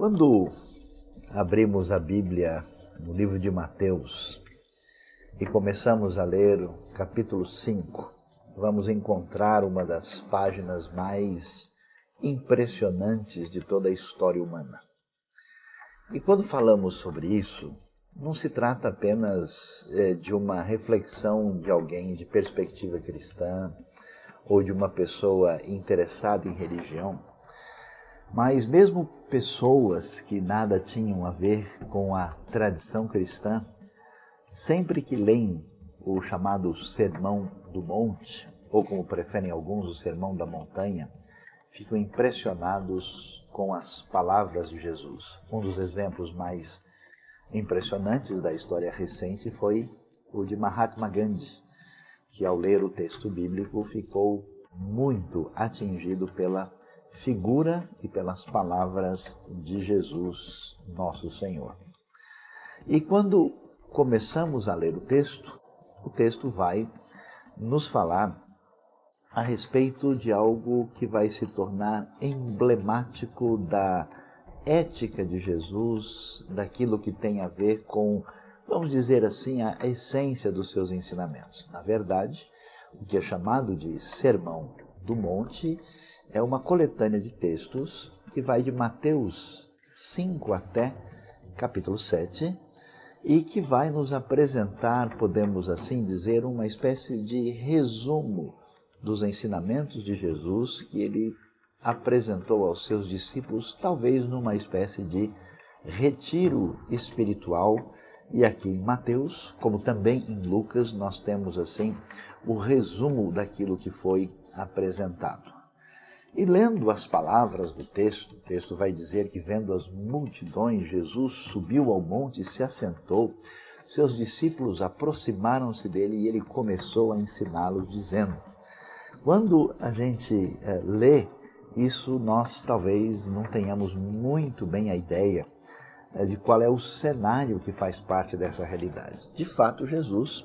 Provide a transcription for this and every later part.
Quando abrimos a Bíblia no livro de Mateus e começamos a ler o capítulo 5, vamos encontrar uma das páginas mais impressionantes de toda a história humana. E quando falamos sobre isso, não se trata apenas de uma reflexão de alguém de perspectiva cristã ou de uma pessoa interessada em religião, mas mesmo pessoas que nada tinham a ver com a tradição cristã, sempre que leem o chamado Sermão do Monte, ou como preferem alguns, o Sermão da Montanha, ficam impressionados com as palavras de Jesus. Um dos exemplos mais impressionantes da história recente foi o de Mahatma Gandhi, que ao ler o texto bíblico ficou muito atingido pela figura e pelas palavras de Jesus, nosso Senhor. E quando começamos a ler o texto vai nos falar a respeito de algo que vai se tornar emblemático da ética de Jesus, daquilo que tem a ver com, vamos dizer assim, a essência dos seus ensinamentos. Na verdade, o que é chamado de Sermão do Monte é uma coletânea de textos que vai de Mateus 5 até capítulo 7 e que vai nos apresentar, podemos assim dizer, uma espécie de resumo dos ensinamentos de Jesus que ele apresentou aos seus discípulos, talvez numa espécie de retiro espiritual. E aqui em Mateus, como também em Lucas, nós temos assim o resumo daquilo que foi apresentado. E lendo as palavras do texto, o texto vai dizer que vendo as multidões, Jesus subiu ao monte e se assentou. Seus discípulos aproximaram-se dele e ele começou a ensiná-los, dizendo... Quando a gente lê isso, nós talvez não tenhamos muito bem a ideia de qual é o cenário que faz parte dessa realidade. De fato, Jesus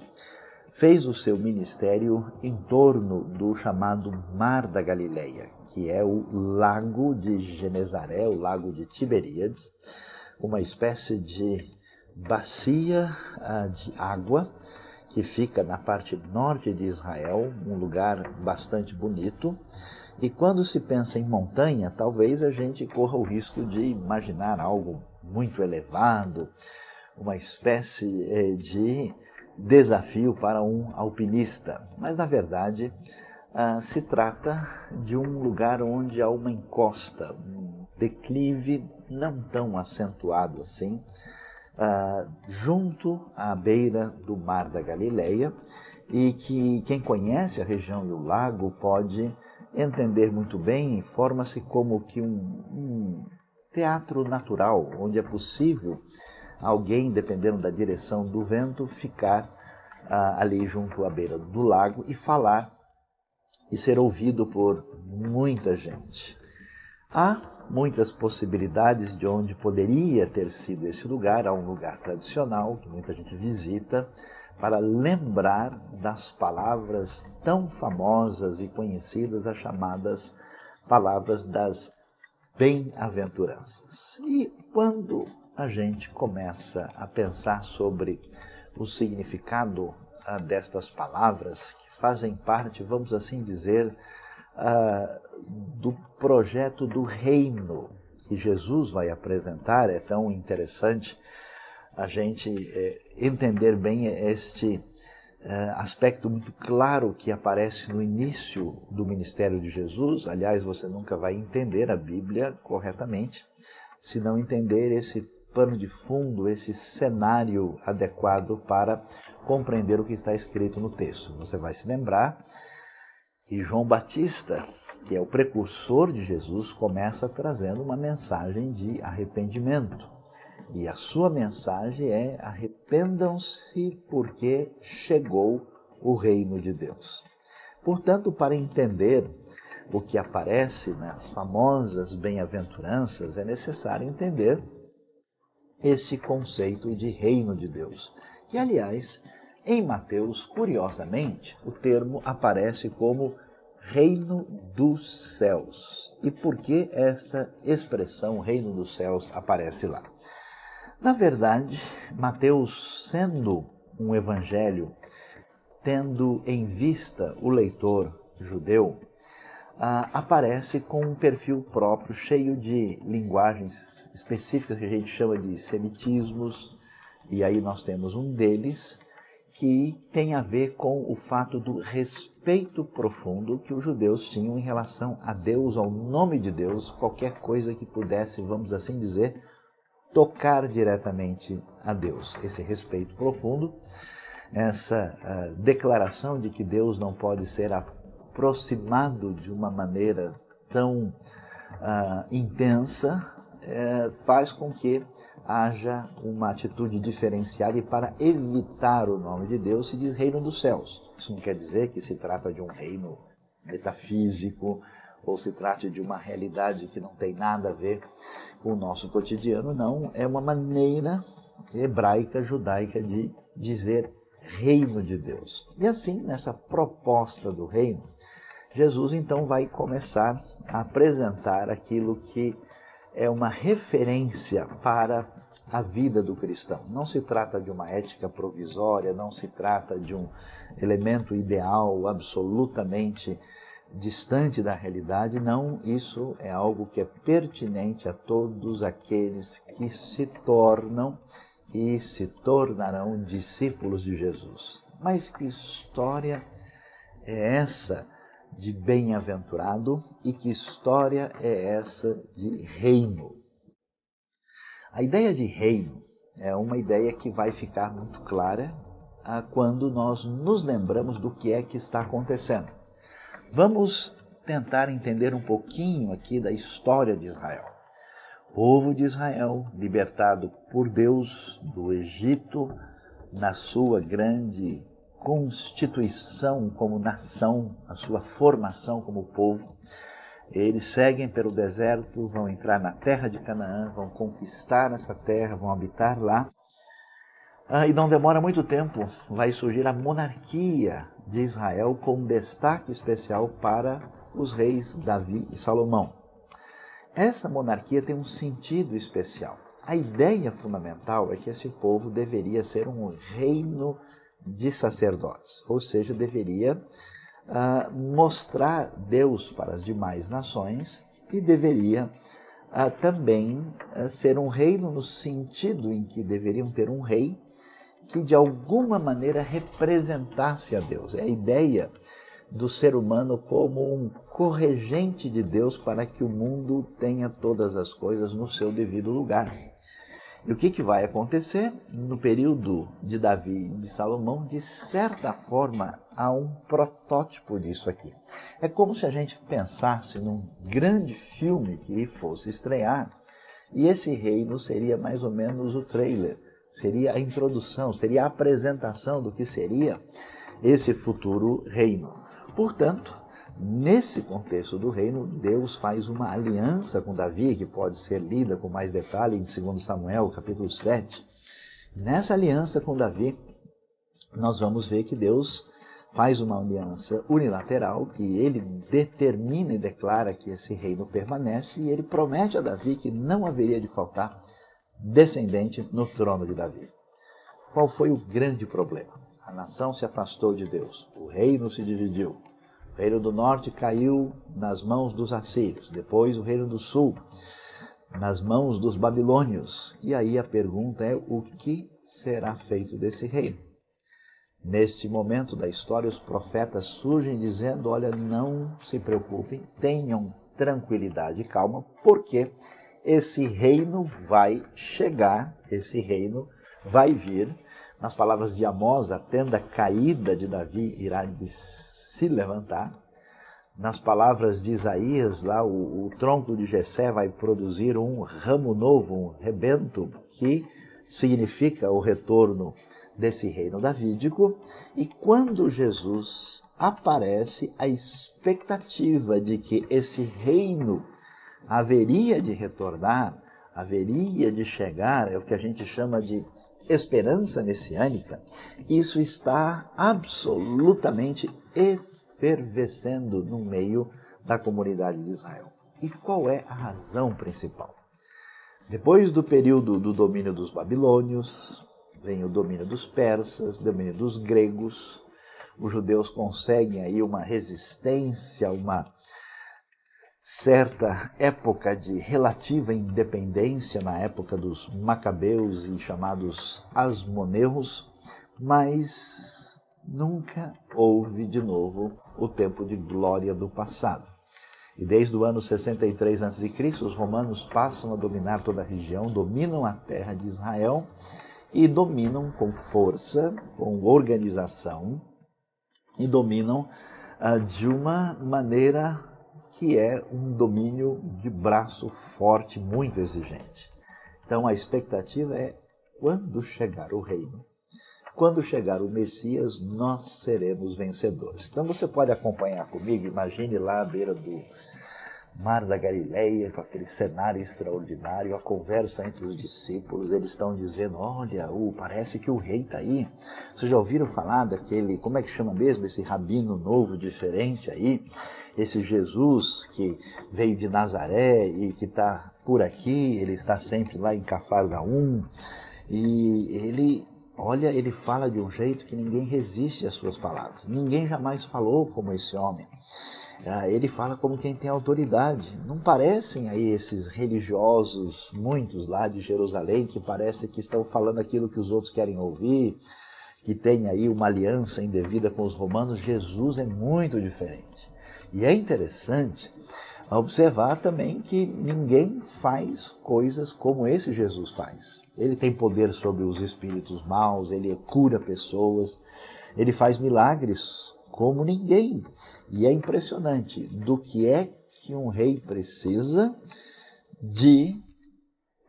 fez o seu ministério em torno do chamado Mar da Galileia, que é o lago de Genezaré, o lago de Tiberíades, uma espécie de bacia de água que fica na parte norte de Israel, um lugar bastante bonito. E quando se pensa em montanha, talvez a gente corra o risco de imaginar algo muito elevado, uma espécie de desafio para um alpinista. Mas, na verdade, se trata de um lugar onde há uma encosta, um declive não tão acentuado assim, junto à beira do Mar da Galileia, e que quem conhece a região e o lago pode entender muito bem, forma-se como que um teatro natural, onde é possível alguém, dependendo da direção do vento, ficar ali junto à beira do lago e falar e ser ouvido por muita gente. Há muitas possibilidades de onde poderia ter sido esse lugar. Há um lugar tradicional que muita gente visita para lembrar das palavras tão famosas e conhecidas, as chamadas palavras das bem-aventuranças. E quando a gente começa a pensar sobre o significado destas palavras, que fazem parte, vamos assim dizer, do projeto do reino que Jesus vai apresentar, é tão interessante a gente entender bem este aspecto muito claro que aparece no início do ministério de Jesus. Aliás, você nunca vai entender a Bíblia corretamente se não entender esse pano de fundo, esse cenário adequado para compreender o que está escrito no texto. Você vai se lembrar que João Batista, que é o precursor de Jesus, começa trazendo uma mensagem de arrependimento. E a sua mensagem é: arrependam-se porque chegou o reino de Deus. Portanto, para entender o que aparece nas famosas bem-aventuranças, é necessário entender esse conceito de reino de Deus, que, aliás, em Mateus, curiosamente, o termo aparece como reino dos céus. E por que esta expressão reino dos céus aparece lá? Na verdade, Mateus, sendo um evangelho, tendo em vista o leitor judeu, aparece com um perfil próprio, cheio de linguagens específicas que a gente chama de semitismos, e aí nós temos um deles que tem a ver com o fato do respeito profundo que os judeus tinham em relação a Deus, ao nome de Deus, qualquer coisa que pudesse, vamos assim dizer, tocar diretamente a Deus. Esse respeito profundo, essa declaração de que Deus não pode ser aproximado de uma maneira tão intensa, faz com que haja uma atitude diferenciada, e para evitar o nome de Deus se diz reino dos céus. Isso não quer dizer que se trata de um reino metafísico ou se trate de uma realidade que não tem nada a ver com o nosso cotidiano, não. É uma maneira hebraica, judaica de dizer reino de Deus. E assim, nessa proposta do reino, Jesus então vai começar a apresentar aquilo que é uma referência para a vida do cristão. Não se trata de uma ética provisória, não se trata de um elemento ideal absolutamente distante da realidade, não. Isso é algo que é pertinente a todos aqueles que se tornam e se tornarão discípulos de Jesus. Mas que história é essa de bem-aventurado e que história é essa de reino? A ideia de reino é uma ideia que vai ficar muito clara quando nós nos lembramos do que é que está acontecendo. Vamos tentar entender um pouquinho aqui da história de Israel. O povo de Israel, libertado por Deus do Egito, na sua grande constituição como nação, a sua formação como povo, eles seguem pelo deserto, vão entrar na terra de Canaã, vão conquistar essa terra, vão habitar lá. E não demora muito tempo, vai surgir a monarquia de Israel com um destaque especial para os reis Davi e Salomão. Essa monarquia tem um sentido especial. A ideia fundamental é que esse povo deveria ser um reino de sacerdotes, ou seja, deveria mostrar Deus para as demais nações e deveria também ser um reino no sentido em que deveriam ter um rei que de alguma maneira representasse a Deus. É a ideia do ser humano como um corregente de Deus para que o mundo tenha todas as coisas no seu devido lugar. E o que vai acontecer? No período de Davi e de Salomão, de certa forma, há um protótipo disso aqui. É como se a gente pensasse num grande filme que fosse estrear, e esse reino seria mais ou menos o trailer, seria a introdução, seria a apresentação do que seria esse futuro reino. Portanto, nesse contexto do reino, Deus faz uma aliança com Davi, que pode ser lida com mais detalhe em 2 Samuel, capítulo 7. Nessa aliança com Davi, nós vamos ver que Deus faz uma aliança unilateral, que ele determina e declara que esse reino permanece, e ele promete a Davi que não haveria de faltar descendente no trono de Davi. Qual foi o grande problema? A nação se afastou de Deus, o reino se dividiu. O reino do norte caiu nas mãos dos assírios, depois o reino do sul nas mãos dos babilônios. E aí a pergunta é: o que será feito desse reino? Neste momento da história, os profetas surgem dizendo: olha, não se preocupem, tenham tranquilidade e calma, porque esse reino vai chegar, esse reino vai vir. Nas palavras de Amós, a tenda caída de Davi irá se levantar. Nas palavras de Isaías, lá o tronco de Jessé vai produzir um ramo novo, um rebento, que significa o retorno desse reino davídico. E quando Jesus aparece, a expectativa de que esse reino haveria de retornar, haveria de chegar, é o que a gente chama de esperança messiânica. Isso está absolutamente efervescendo no meio da comunidade de Israel. E qual é a razão principal? Depois do período do domínio dos babilônios, vem o domínio dos persas, domínio dos gregos. Os judeus conseguem aí uma resistência, uma certa época de relativa independência na época dos macabeus e chamados asmoneus, mas nunca houve de novo o tempo de glória do passado. E desde o ano 63 a.C., os romanos passam a dominar toda a região, dominam a terra de Israel e dominam com força, com organização, e dominam de uma maneira que é um domínio de braço forte, muito exigente. Então a expectativa é, quando chegar o reino, quando chegar o Messias, nós seremos vencedores. Então você pode acompanhar comigo, imagine lá à beira do Mar da Galileia, com aquele cenário extraordinário, a conversa entre os discípulos, eles estão dizendo, olha, parece que o rei está aí. Vocês já ouviram falar daquele, como é que chama mesmo, esse rabino novo, diferente aí? Esse Jesus que veio de Nazaré e que está por aqui, ele está sempre lá em Cafarnaum, e ele fala de um jeito que ninguém resiste às suas palavras. Ninguém jamais falou como esse homem. Ele fala como quem tem autoridade. Não parecem aí esses religiosos, muitos lá de Jerusalém, que parece que estão falando aquilo que os outros querem ouvir, que tem aí uma aliança indevida com os romanos. Jesus é muito diferente. E é interessante observar também que ninguém faz coisas como esse Jesus faz. Ele tem poder sobre os espíritos maus, ele cura pessoas, ele faz milagres como ninguém. E é impressionante do que é que um rei precisa de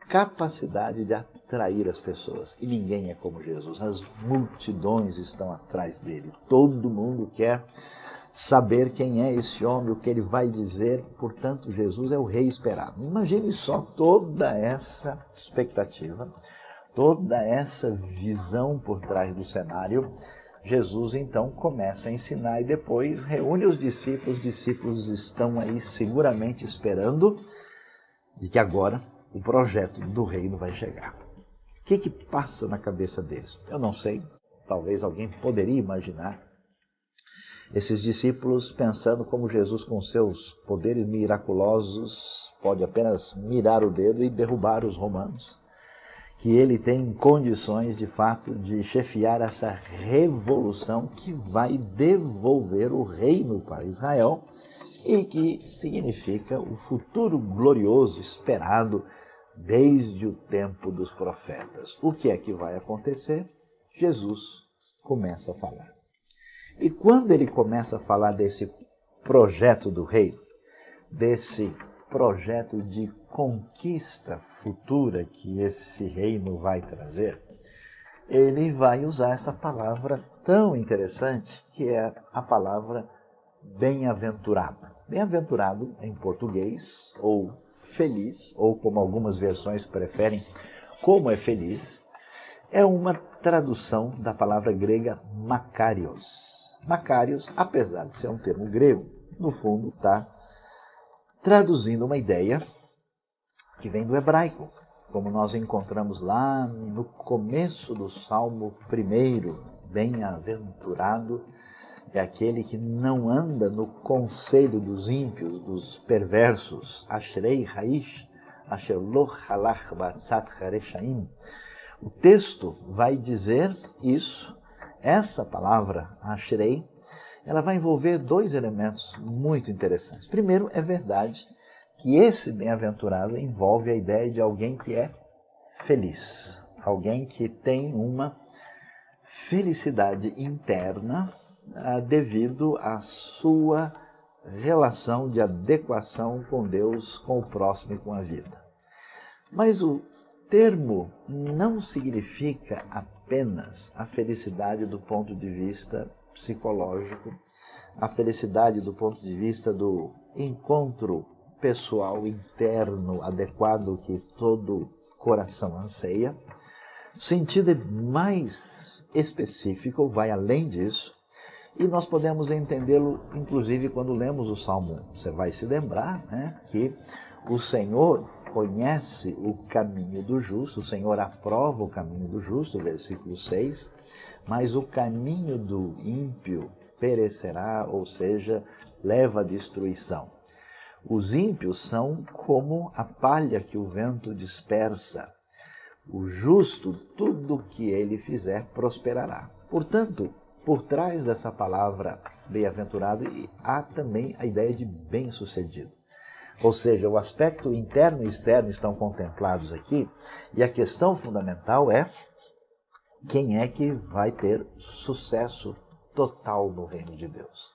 capacidade de atrair as pessoas. E ninguém é como Jesus. As multidões estão atrás dele. Todo mundo quer saber quem é esse homem, o que ele vai dizer. Portanto, Jesus é o rei esperado. Imagine só toda essa expectativa, toda essa visão por trás do cenário. Jesus então começa a ensinar e depois reúne os discípulos estão aí seguramente esperando de que agora o projeto do reino vai chegar. O que passa na cabeça deles? Eu não sei, talvez alguém poderia imaginar esses discípulos pensando como Jesus com seus poderes miraculosos pode apenas mirar o dedo e derrubar os romanos. Que ele tem condições, de fato, de chefiar essa revolução que vai devolver o reino para Israel e que significa o futuro glorioso esperado desde o tempo dos profetas. O que é que vai acontecer? Jesus começa a falar. E quando ele começa a falar desse projeto do reino, desse projeto de conquista futura que esse reino vai trazer, ele vai usar essa palavra tão interessante que é a palavra bem-aventurado. Bem-aventurado em português, ou feliz, ou como algumas versões preferem, como é feliz, é uma tradução da palavra grega makarios. Makarios, apesar de ser um termo grego, no fundo está traduzindo uma ideia que vem do hebraico, como nós encontramos lá no começo do Salmo 1, bem-aventurado é aquele que não anda no conselho dos ímpios, dos perversos, Ashrei Haish, Asher lo halach b'atzat hareshaim. O texto vai dizer isso, essa palavra, Ashrei, ela vai envolver dois elementos muito interessantes. Primeiro, é verdade que esse bem-aventurado envolve a ideia de alguém que é feliz, alguém que tem uma felicidade interna devido à sua relação de adequação com Deus, com o próximo e com a vida. Mas o termo não significa apenas a felicidade do ponto de vista psicológico, a felicidade do ponto de vista do encontro pessoal interno adequado que todo coração anseia. O sentido é mais específico, vai além disso, E nós podemos entendê-lo, inclusive, quando lemos o Salmo 1. Você vai se lembrar, né, que o Senhor conhece o caminho do justo, o Senhor aprova o caminho do justo, versículo 6, mas o caminho do ímpio perecerá, ou seja, leva à destruição. Os ímpios são como a palha que o vento dispersa. O justo, tudo o que ele fizer, prosperará. Portanto, por trás dessa palavra bem-aventurado há também a ideia de bem-sucedido. Ou seja, o aspecto interno e externo estão contemplados aqui, e a questão fundamental é quem é que vai ter sucesso total no reino de Deus.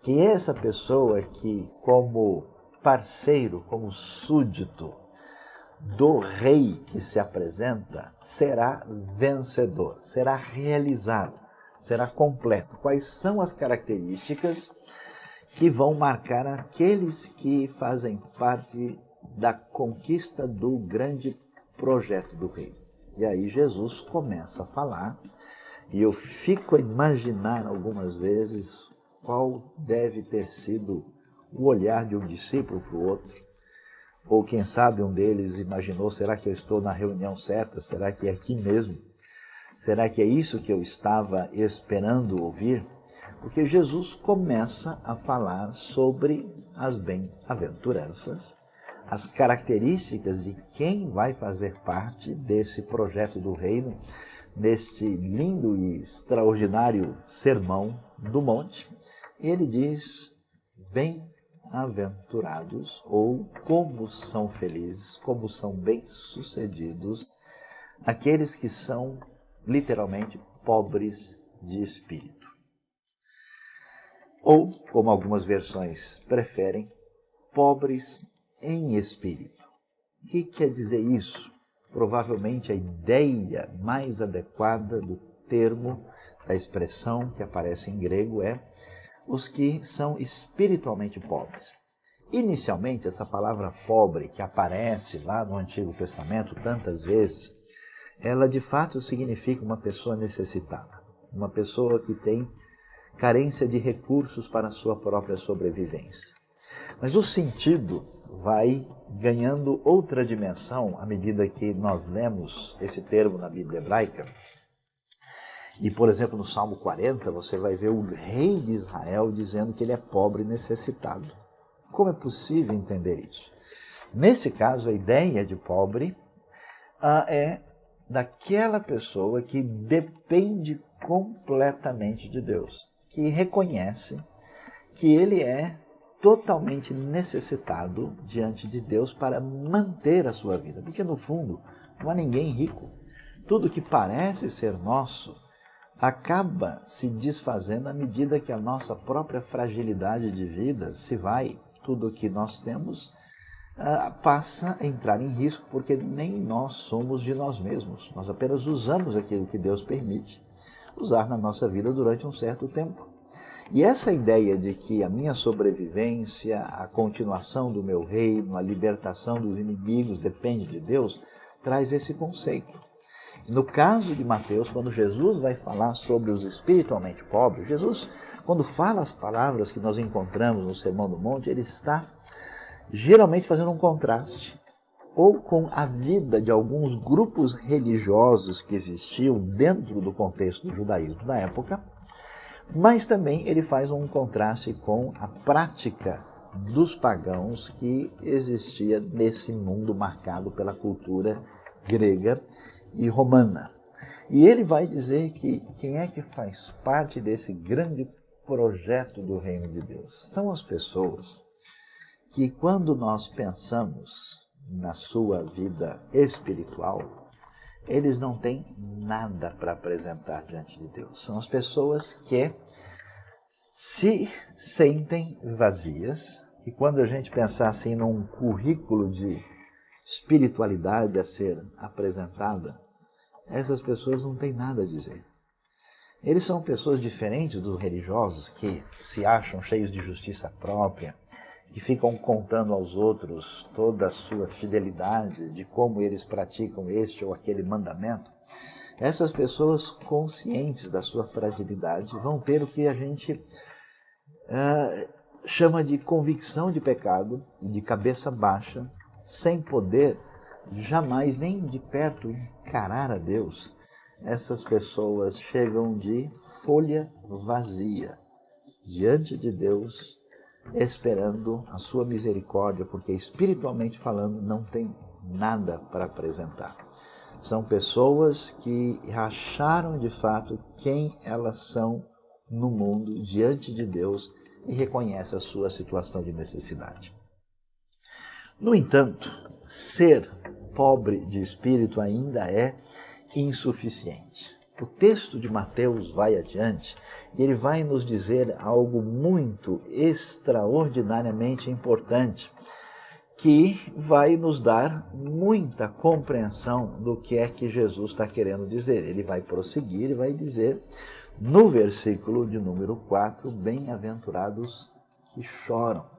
Quem é essa pessoa que, como parceiro, como súdito do rei que se apresenta, será vencedor, será realizado, será completo? Quais são as características que vão marcar aqueles que fazem parte da conquista do grande projeto do reino? E aí Jesus começa a falar, e eu fico a imaginar algumas vezes qual deve ter sido o olhar de um discípulo para o outro, ou quem sabe um deles imaginou, será que eu estou na reunião certa? Será que é aqui mesmo? Será que é isso que eu estava esperando ouvir? Porque Jesus começa a falar sobre as bem-aventuranças, as características de quem vai fazer parte desse projeto do reino, neste lindo e extraordinário sermão do monte. Ele diz, bem-aventurados, ou como são felizes, como são bem-sucedidos, aqueles que são literalmente pobres de espírito. Ou, como algumas versões preferem, pobres em espírito. O que quer dizer isso? Provavelmente a ideia mais adequada do termo, da expressão que aparece em grego é os que são espiritualmente pobres. Inicialmente, essa palavra pobre, que aparece lá no Antigo Testamento tantas vezes, ela de fato significa uma pessoa necessitada, uma pessoa que tem carência de recursos para a sua própria sobrevivência. Mas o sentido vai ganhando outra dimensão à medida que nós lemos esse termo na Bíblia hebraica. E, por exemplo, no Salmo 40, você vai ver o rei de Israel dizendo que ele é pobre e necessitado. Como é possível entender isso? Nesse caso, a ideia de pobre é daquela pessoa que depende completamente de Deus, que reconhece que ele é totalmente necessitado diante de Deus para manter a sua vida. Porque, no fundo, não há ninguém rico. Tudo que parece ser nosso acaba se desfazendo à medida que a nossa própria fragilidade de vida se vai. Tudo que nós temos passa a entrar em risco, porque nem nós somos de nós mesmos. Nós apenas usamos aquilo que Deus permite usar na nossa vida durante um certo tempo. E essa ideia de que a minha sobrevivência, a continuação do meu reino, a libertação dos inimigos depende de Deus, traz esse conceito. No caso de Mateus, quando Jesus vai falar sobre os espiritualmente pobres, Jesus, quando fala as palavras que nós encontramos no Sermão do Monte, ele está geralmente fazendo um contraste ou com a vida de alguns grupos religiosos que existiam dentro do contexto do judaísmo da época, mas também ele faz um contraste com a prática dos pagãos que existia nesse mundo marcado pela cultura grega e romana. E ele vai dizer que quem é que faz parte desse grande projeto do reino de Deus? São as pessoas que, quando nós pensamos na sua vida espiritual, eles não têm nada para apresentar diante de Deus. São as pessoas que se sentem vazias, que quando a gente pensar assim num currículo de espiritualidade a ser apresentada, essas pessoas não têm nada a dizer. Eles são pessoas diferentes dos religiosos que se acham cheios de justiça própria, que ficam contando aos outros toda a sua fidelidade, de como eles praticam este ou aquele mandamento. Essas pessoas conscientes da sua fragilidade vão ter o que a gente chama de convicção de pecado e de cabeça baixa, sem poder jamais nem de perto encarar a Deus. Essas pessoas chegam de folha vazia diante de Deus, esperando a sua misericórdia, porque espiritualmente falando não tem nada para apresentar. São pessoas que acharam de fato quem elas são no mundo diante de Deus e reconhecem a sua situação de necessidade. No entanto, ser pobre de espírito ainda é insuficiente. O texto de Mateus vai adiante e ele vai nos dizer algo muito extraordinariamente importante, que vai nos dar muita compreensão do que é que Jesus está querendo dizer. Ele vai prosseguir e vai dizer, no versículo de número 4, bem-aventurados que choram,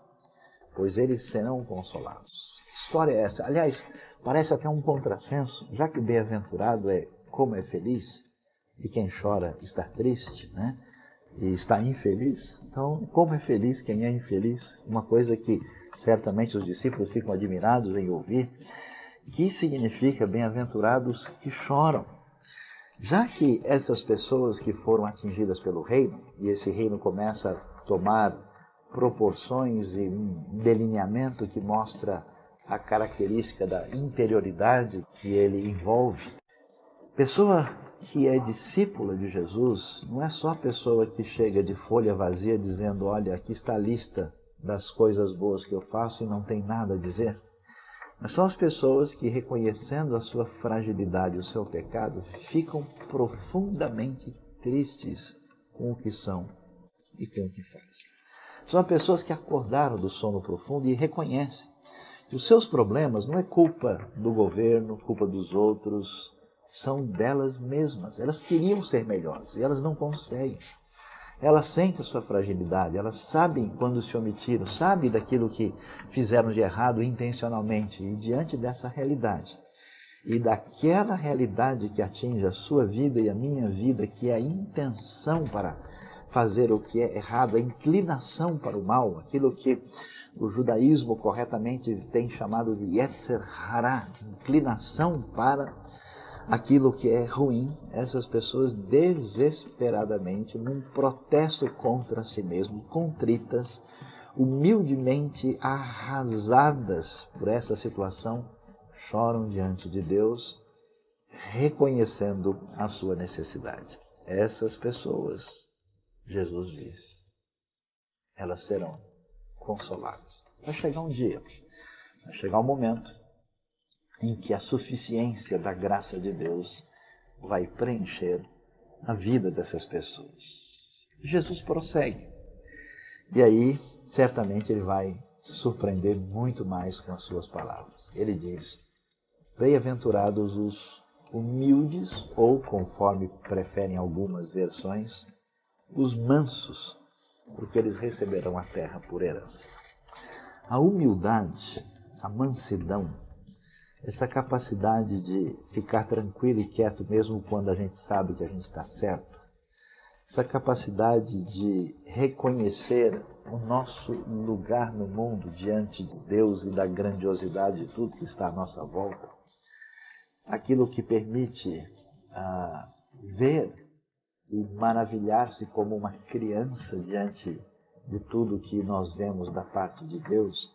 pois eles serão consolados. Que história é essa? Aliás, parece até um contrassenso, já que bem-aventurado é como é feliz, e quem chora está triste, né? E está infeliz. Então, como é feliz quem é infeliz? Uma coisa que certamente os discípulos ficam admirados em ouvir. Que significa bem-aventurados que choram? Já que essas pessoas que foram atingidas pelo reino, e esse reino começa a tomar proporções e um delineamento que mostra a característica da interioridade que ele envolve. Pessoa que é discípula de Jesus não é só a pessoa que chega de folha vazia dizendo, olha, aqui está a lista das coisas boas que eu faço e não tem nada a dizer. Mas são as pessoas que, reconhecendo a sua fragilidade e o seu pecado, ficam profundamente tristes com o que são e com o que fazem. São pessoas que acordaram do sono profundo e reconhecem que os seus problemas não é culpa do governo, culpa dos outros, são delas mesmas. Elas queriam ser melhores e elas não conseguem. Elas sentem a sua fragilidade, elas sabem quando se omitiram, sabem daquilo que fizeram de errado intencionalmente. E diante dessa realidade, e daquela realidade que atinge a sua vida e a minha vida, que é a intenção para fazer o que é errado, a inclinação para o mal, aquilo que o judaísmo corretamente tem chamado de Yetzer Hara, inclinação para aquilo que é ruim, essas pessoas desesperadamente, num protesto contra si mesmo, contritas, humildemente arrasadas por essa situação, choram diante de Deus, reconhecendo a sua necessidade. Essas pessoas, Jesus diz, elas serão consoladas. Vai chegar um dia, vai chegar um momento em que a suficiência da graça de Deus vai preencher a vida dessas pessoas. Jesus prossegue. E aí, certamente, ele vai surpreender muito mais com as suas palavras. Ele diz, bem-aventurados os humildes, ou, conforme preferem algumas versões, os mansos, porque eles receberão a terra por herança. A humildade, a mansidão, essa capacidade de ficar tranquilo e quieto mesmo quando a gente sabe que a gente está certo, essa capacidade de reconhecer o nosso lugar no mundo diante de Deus e da grandiosidade de tudo que está à nossa volta, aquilo que permite ver e maravilhar-se como uma criança diante de tudo que nós vemos da parte de Deus,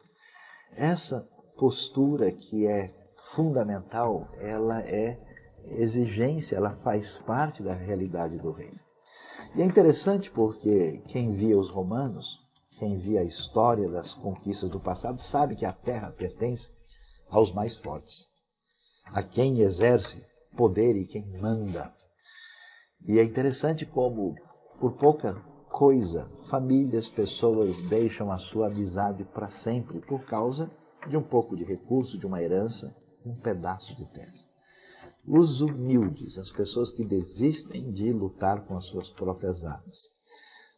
essa postura que é fundamental, ela é exigência, ela faz parte da realidade do reino. E é interessante porque quem via os romanos, quem via a história das conquistas do passado, sabe que a terra pertence aos mais fortes, a quem exerce poder e quem manda. E é interessante como, por pouca coisa, famílias, pessoas deixam a sua amizade para sempre por causa de um pouco de recurso, de uma herança, um pedaço de terra. Os humildes, as pessoas que desistem de lutar com as suas próprias armas,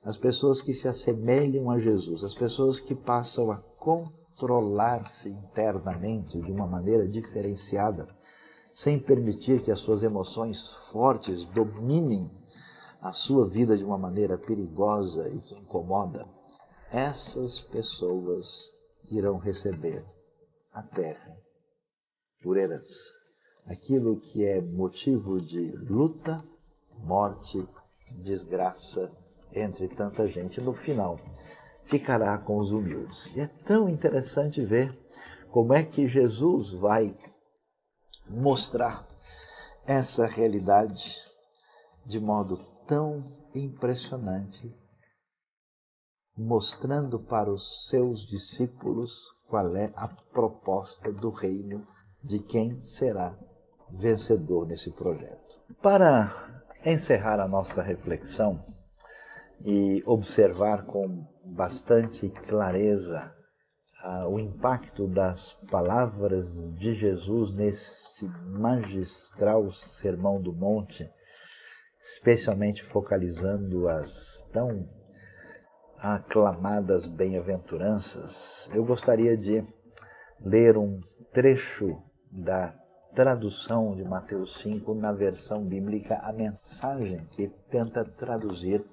as pessoas que se assemelham a Jesus, as pessoas que passam a controlar-se internamente de uma maneira diferenciada, sem permitir que as suas emoções fortes dominem a sua vida de uma maneira perigosa e que incomoda, essas pessoas irão receber a terra por herança. Aquilo que é motivo de luta, morte, desgraça entre tanta gente, no final ficará com os humildes. E é tão interessante ver como é que Jesus vai mostrar essa realidade de modo tão impressionante, mostrando para os seus discípulos qual é a proposta do reino de quem será vencedor nesse projeto. Para encerrar a nossa reflexão e observar com bastante clareza o impacto das palavras de Jesus neste magistral Sermão do Monte, especialmente focalizando as tão aclamadas bem-aventuranças, eu gostaria de ler um trecho da tradução de Mateus 5 na versão bíblica, a mensagem que tenta traduzir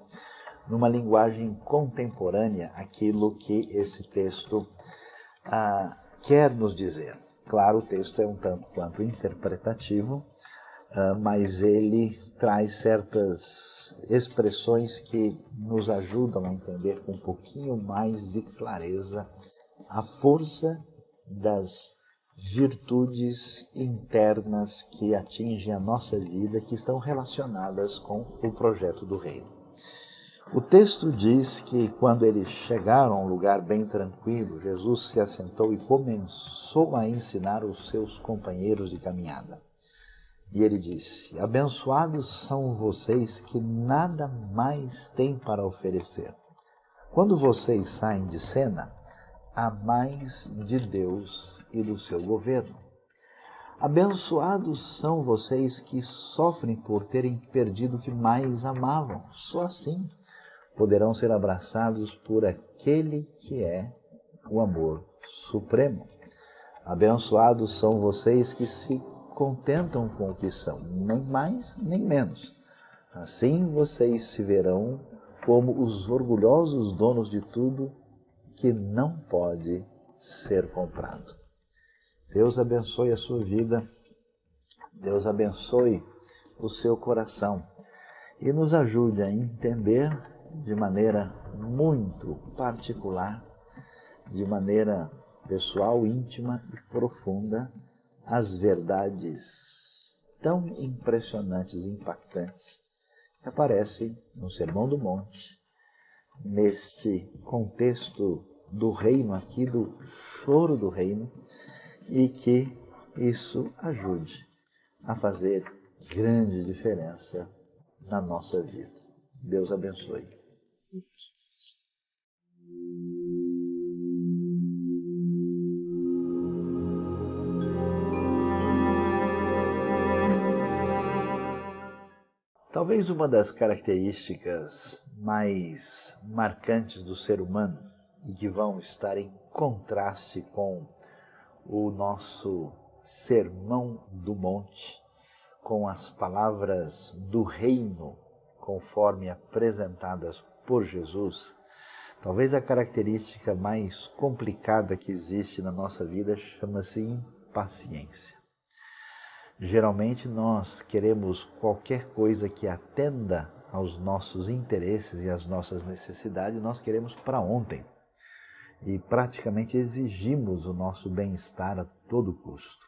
numa linguagem contemporânea aquilo que esse texto quer nos dizer. Claro, o texto é um tanto quanto interpretativo, mas ele traz certas expressões que nos ajudam a entender com um pouquinho mais de clareza a força das virtudes internas que atingem a nossa vida, que estão relacionadas com o projeto do reino. O texto diz que quando eles chegaram a um lugar bem tranquilo, Jesus se assentou e começou a ensinar os seus companheiros de caminhada. E ele disse: abençoados são vocês que nada mais têm para oferecer. Quando vocês saem de cena, há mais de Deus e do seu governo. Abençoados são vocês que sofrem por terem perdido o que mais amavam. Só assim poderão ser abraçados por aquele que é o amor supremo. Abençoados são vocês que se contentam com o que são, nem mais nem menos. Assim vocês se verão como os orgulhosos donos de tudo que não pode ser comprado. Deus abençoe a sua vida, Deus abençoe o seu coração e nos ajude a entender de maneira muito particular, de maneira pessoal, íntima e profunda, as verdades tão impressionantes e impactantes que aparecem no Sermão do Monte, neste contexto do reino aqui, do choro do reino, e que isso ajude a fazer grande diferença na nossa vida. Deus abençoe. Talvez uma das características mais marcantes do ser humano e que vão estar em contraste com o nosso Sermão do Monte, com as palavras do reino conforme apresentadas por Jesus, talvez a característica mais complicada que existe na nossa vida chama-se impaciência. Geralmente nós queremos qualquer coisa que atenda aos nossos interesses e às nossas necessidades, nós queremos para ontem. E praticamente exigimos o nosso bem-estar a todo custo.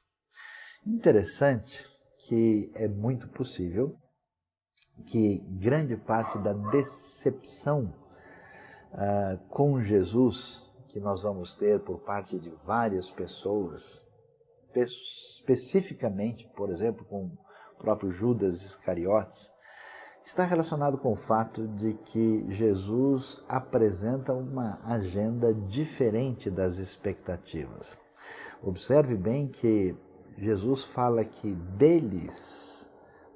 Interessante que é muito possível que grande parte da decepção com Jesus que nós vamos ter por parte de várias pessoas, especificamente, por exemplo, com o próprio Judas Iscariotes, está relacionado com o fato de que Jesus apresenta uma agenda diferente das expectativas. Observe bem que Jesus fala que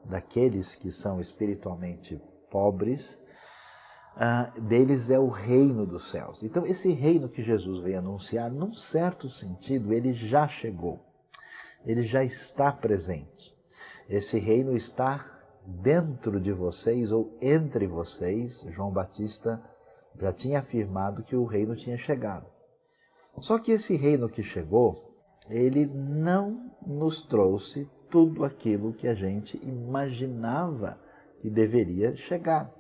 daqueles que são espiritualmente pobres, deles é o reino dos céus. Então, esse reino que Jesus veio anunciar, num certo sentido, ele já chegou. ele já está presente. Esse reino está dentro de vocês ou entre vocês. João Batista já tinha afirmado que o reino tinha chegado. Só que esse reino que chegou, ele não nos trouxe tudo aquilo que a gente imaginava que deveria chegar.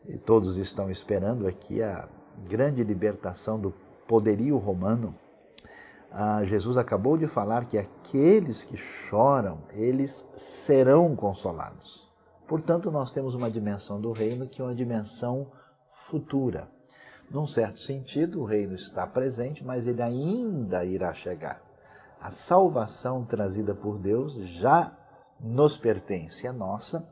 E todos estão esperando aqui a grande libertação do poderio romano. Jesus acabou de falar que aqueles que choram, eles serão consolados. Portanto, nós temos uma dimensão do reino que é uma dimensão futura. Num certo sentido, o reino está presente, mas ele ainda irá chegar. A salvação trazida por Deus já nos pertence, é nossa,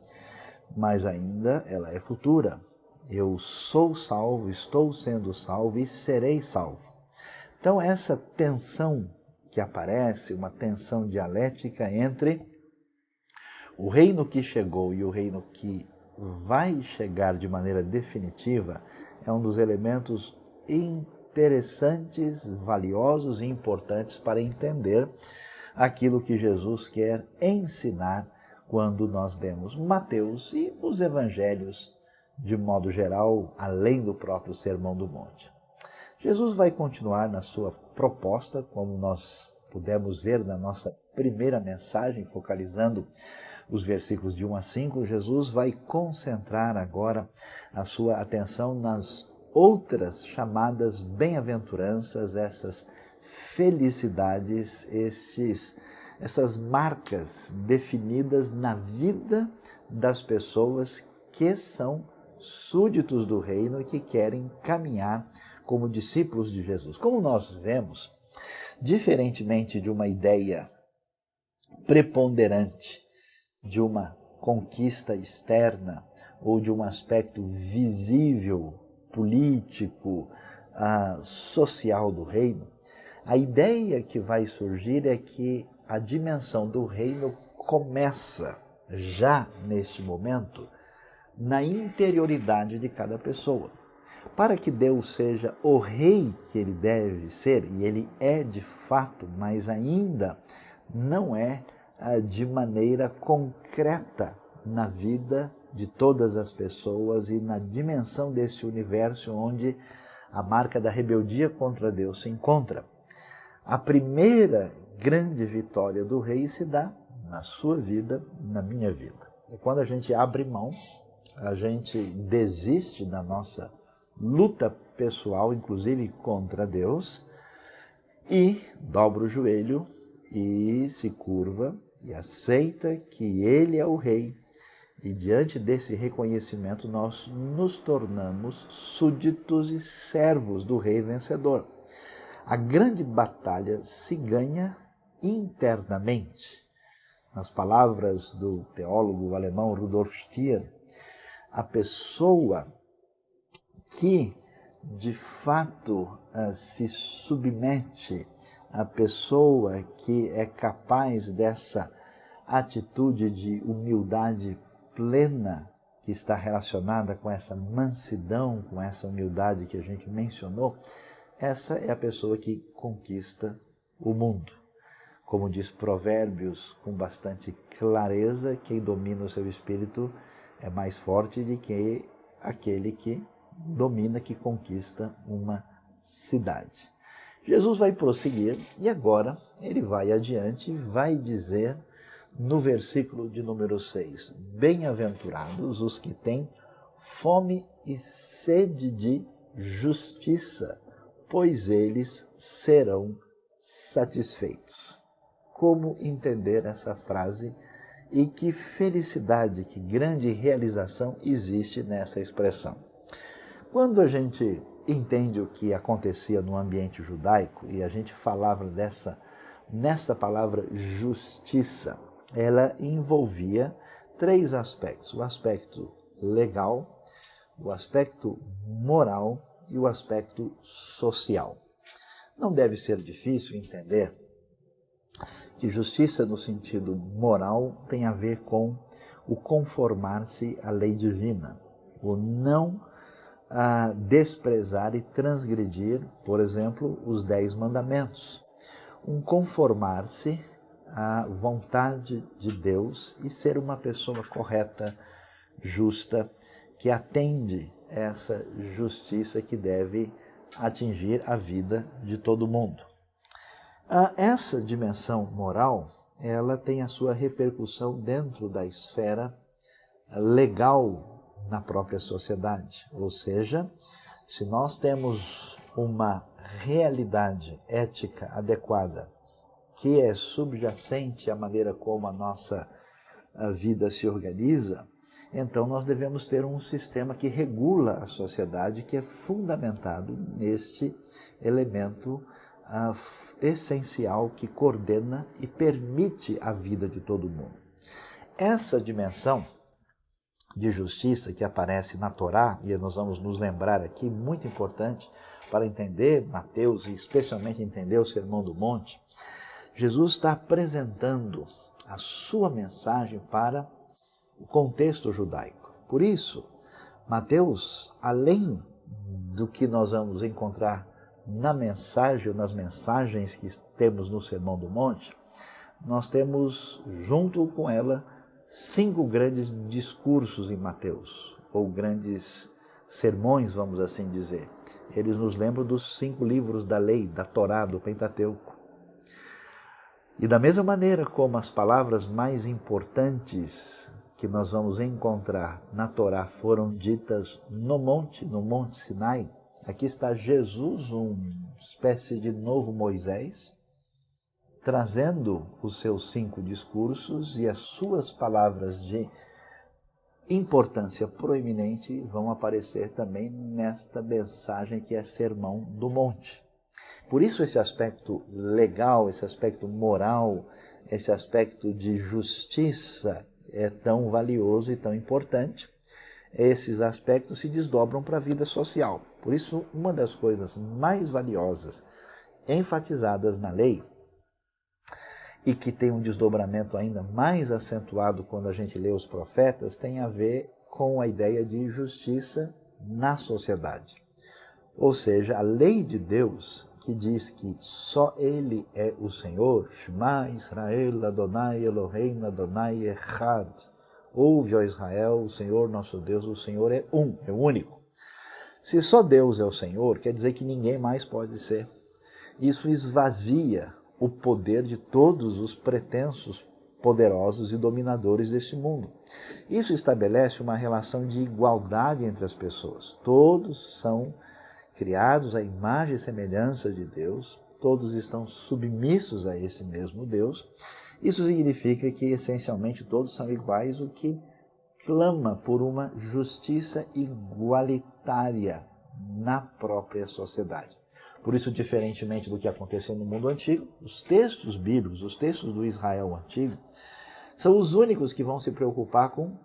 mas ainda ela é futura. Eu sou salvo, estou sendo salvo e serei salvo. Então essa tensão que aparece, uma tensão dialética entre o reino que chegou e o reino que vai chegar de maneira definitiva, é um dos elementos interessantes, valiosos e importantes para entender aquilo que Jesus quer ensinar quando nós lemos Mateus e os evangelhos de modo geral, além do próprio Sermão do Monte. Jesus vai continuar na sua proposta, como nós pudemos ver na nossa primeira mensagem, focalizando os versículos de 1 a 5, Jesus vai concentrar agora a sua atenção nas outras chamadas bem-aventuranças, essas felicidades, essas marcas definidas na vida das pessoas que são súditos do reino e que querem caminhar como discípulos de Jesus. Como nós vemos, diferentemente de uma ideia preponderante de uma conquista externa ou de um aspecto visível, político, social do reino, a ideia que vai surgir é que a dimensão do reino começa já neste momento na interioridade de cada pessoa. Para que Deus seja o rei que ele deve ser, e ele é de fato, mas ainda não é de maneira concreta na vida de todas as pessoas e na dimensão desse universo onde a marca da rebeldia contra Deus se encontra. A primeira grande vitória do rei se dá na sua vida, na minha vida. É quando a gente abre mão, a gente desiste da nossa luta pessoal, inclusive contra Deus, e dobra o joelho e se curva e aceita que Ele é o Rei. E diante desse reconhecimento nós nos tornamos súditos e servos do Rei vencedor. A grande batalha se ganha internamente. Nas palavras do teólogo alemão Rudolf Stier, a pessoa que de fato se submete, a pessoa que é capaz dessa atitude de humildade plena, que está relacionada com essa mansidão, com essa humildade que a gente mencionou, essa é a pessoa que conquista o mundo. Como diz Provérbios com bastante clareza, quem domina o seu espírito é mais forte do que aquele que domina, que conquista uma cidade. Jesus vai prosseguir e agora ele vai adiante e vai dizer no versículo de número 6, bem-aventurados os que têm fome e sede de justiça, pois eles serão satisfeitos. Como entender essa frase e que felicidade, que grande realização existe nessa expressão? Quando a gente entende o que acontecia no ambiente judaico e a gente falava nessa palavra justiça, ela envolvia três aspectos: o aspecto legal, o aspecto moral e o aspecto social. Não deve ser difícil entender que justiça no sentido moral tem a ver com o conformar-se à lei divina, o não desprezar e transgredir, por exemplo, os 10 mandamentos. Um conformar-se a vontade de Deus e ser uma pessoa correta, justa, que atende essa justiça que deve atingir a vida de todo mundo. Essa dimensão moral, ela tem a sua repercussão dentro da esfera legal na própria sociedade. Ou seja, se nós temos uma realidade ética adequada, que é subjacente à maneira como a nossa vida se organiza, então nós devemos ter um sistema que regula a sociedade, que é fundamentado neste elemento essencial que coordena e permite a vida de todo mundo. Essa dimensão de justiça que aparece na Torá, e nós vamos nos lembrar aqui, muito importante para entender Mateus e especialmente entender o Sermão do Monte, Jesus está apresentando a sua mensagem para o contexto judaico. Por isso, Mateus, além do que nós vamos encontrar na mensagem, nas mensagens que temos no Sermão do Monte, nós temos junto com ela 5 grandes discursos em Mateus, ou grandes sermões, vamos assim dizer. Eles nos lembram dos 5 livros da lei, da Torá, do Pentateuco. E da mesma maneira como as palavras mais importantes que nós vamos encontrar na Torá foram ditas no Monte Sinai, aqui está Jesus, uma espécie de novo Moisés, trazendo os seus 5 discursos, e as suas palavras de importância proeminente vão aparecer também nesta mensagem que é Sermão do Monte. Por isso esse aspecto legal, esse aspecto moral, esse aspecto de justiça é tão valioso e tão importante. Esses aspectos se desdobram para a vida social. Por isso, uma das coisas mais valiosas enfatizadas na lei e que tem um desdobramento ainda mais acentuado quando a gente lê os profetas, tem a ver com a ideia de justiça na sociedade. Ou seja, a lei de Deus, que diz que só Ele é o Senhor, Shema Israel, Adonai Eloheinu, Adonai Echad. Ouve, ó Israel, o Senhor nosso Deus, o Senhor é um, é único. Se só Deus é o Senhor, quer dizer que ninguém mais pode ser. Isso esvazia o poder de todos os pretensos poderosos e dominadores deste mundo. Isso estabelece uma relação de igualdade entre as pessoas. Todos são criados à imagem e semelhança de Deus, todos estão submissos a esse mesmo Deus. Isso significa que, essencialmente, todos são iguais, o que clama por uma justiça igualitária na própria sociedade. Por isso, diferentemente do que aconteceu no mundo antigo, os textos bíblicos, os textos do Israel antigo, são os únicos que vão se preocupar com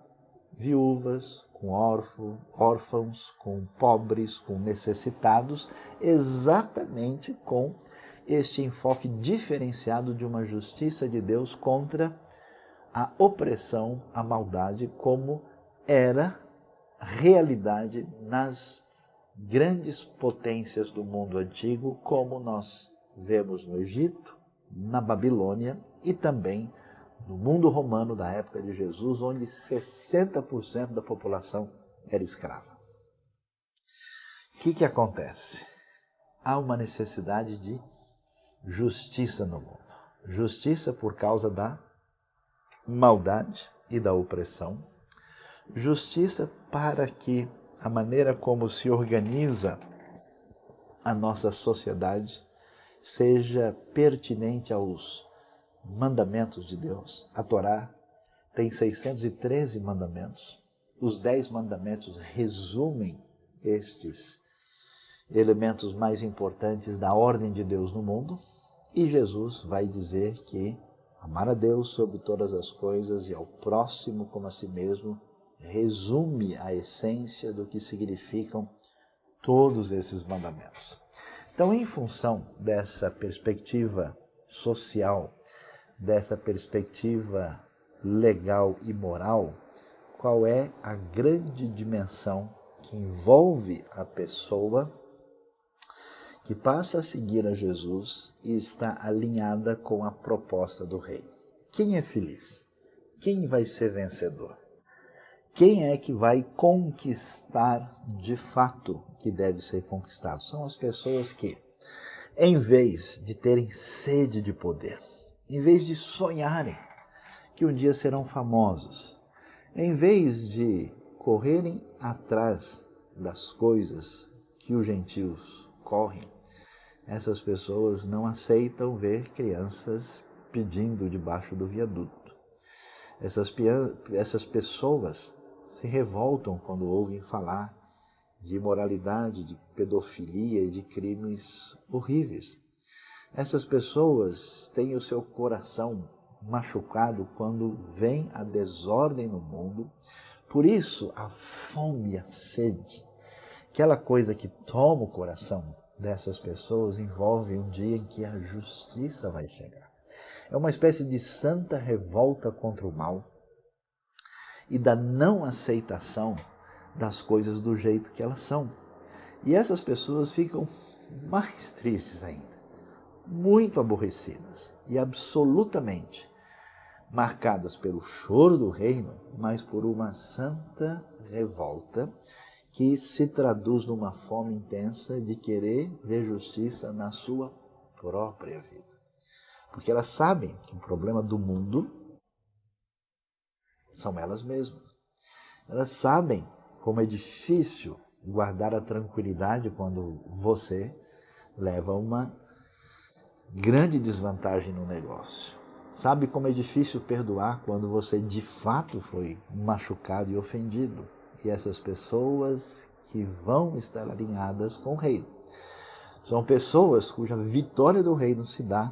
viúvas, com órfãos, com pobres, com necessitados, exatamente com este enfoque diferenciado de uma justiça de Deus contra a opressão, a maldade, como era realidade nas grandes potências do mundo antigo, como nós vemos no Egito, na Babilônia e também no mundo romano da época de Jesus, onde 60% da população era escrava. O que acontece? Há uma necessidade de justiça no mundo. Justiça por causa da maldade e da opressão. Justiça para que a maneira como se organiza a nossa sociedade seja pertinente aos mandamentos de Deus. A Torá tem 613 mandamentos. Os 10 mandamentos resumem estes elementos mais importantes da ordem de Deus no mundo. E Jesus vai dizer que amar a Deus sobre todas as coisas e ao próximo como a si mesmo resume a essência do que significam todos esses mandamentos. Então, em função dessa perspectiva social, dessa perspectiva legal e moral, qual é a grande dimensão que envolve a pessoa, que passa a seguir a Jesus e está alinhada com a proposta do rei. Quem é feliz? Quem vai ser vencedor? Quem é que vai conquistar de fato o que deve ser conquistado? São as pessoas que, em vez de terem sede de poder, em vez de sonharem que um dia serão famosos, em vez de correrem atrás das coisas que os gentios correm, essas pessoas não aceitam ver crianças pedindo debaixo do viaduto. Essas pessoas se revoltam quando ouvem falar de imoralidade, de pedofilia e de crimes horríveis. Essas pessoas têm o seu coração machucado quando vem a desordem no mundo. Por isso, a fome e a sede, aquela coisa que toma o coração dessas pessoas, envolve um dia em que a justiça vai chegar. É uma espécie de santa revolta contra o mal e da não aceitação das coisas do jeito que elas são. E essas pessoas ficam mais tristes ainda, muito aborrecidas e absolutamente marcadas pelo choro do reino, mas por uma santa revolta que se traduz numa fome intensa de querer ver justiça na sua própria vida. Porque elas sabem que o problema do mundo são elas mesmas. Elas sabem como é difícil guardar a tranquilidade quando você leva uma grande desvantagem no negócio. Sabe como é difícil perdoar quando você de fato foi machucado e ofendido. E essas pessoas que vão estar alinhadas com o reino são pessoas cuja vitória do reino se dá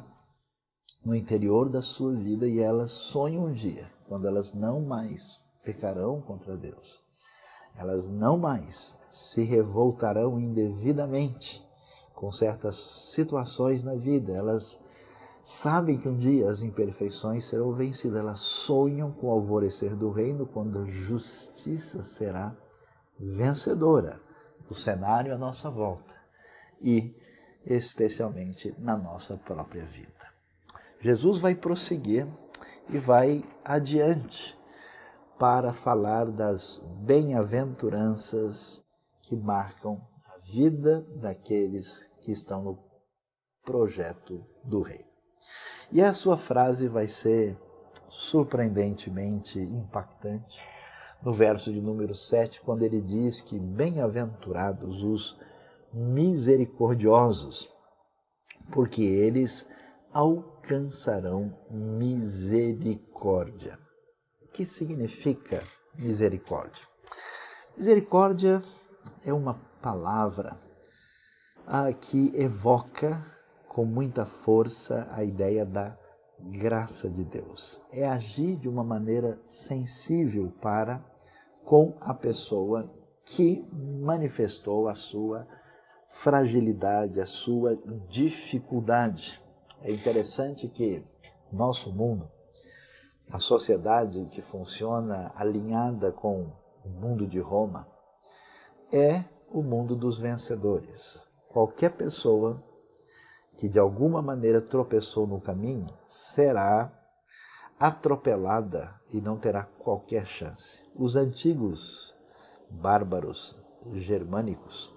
no interior da sua vida e elas sonham um dia, quando elas não mais pecarão contra Deus, elas não mais se revoltarão indevidamente com certas situações na vida, elas sabem que um dia as imperfeições serão vencidas, elas sonham com o alvorecer do reino, quando a justiça será vencedora do cenário à nossa volta e especialmente na nossa própria vida. Jesus vai prosseguir e vai adiante para falar das bem-aventuranças que marcam a vida daqueles que estão no projeto do reino. E a sua frase vai ser surpreendentemente impactante no verso de número 7, quando ele diz que bem-aventurados os misericordiosos, porque eles alcançarão misericórdia. O que significa misericórdia? Misericórdia é uma palavra que evoca com muita força a ideia da graça de Deus. É agir de uma maneira sensível para com a pessoa que manifestou a sua fragilidade, a sua dificuldade. É interessante que nosso mundo, a sociedade que funciona alinhada com o mundo de Roma, é o mundo dos vencedores. Qualquer pessoa que de alguma maneira tropeçou no caminho será atropelada e não terá qualquer chance. Os antigos bárbaros germânicos,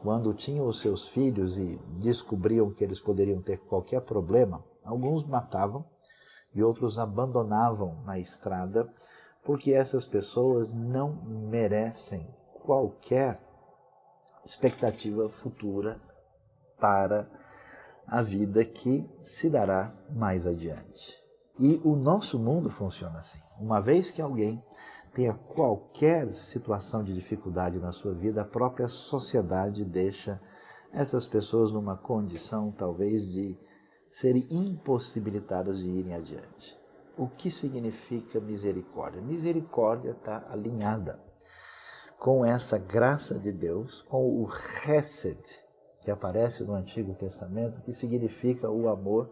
quando tinham os seus filhos e descobriam que eles poderiam ter qualquer problema, alguns matavam e outros abandonavam na estrada, porque essas pessoas não merecem qualquer expectativa futura para a vida que se dará mais adiante. E o nosso mundo funciona assim. Uma vez que alguém tenha qualquer situação de dificuldade na sua vida, a própria sociedade deixa essas pessoas numa condição talvez de serem impossibilitadas de irem adiante. O que significa misericórdia? Misericórdia está alinhada com essa graça de Deus, com o Hesed, que aparece no Antigo Testamento, que significa o amor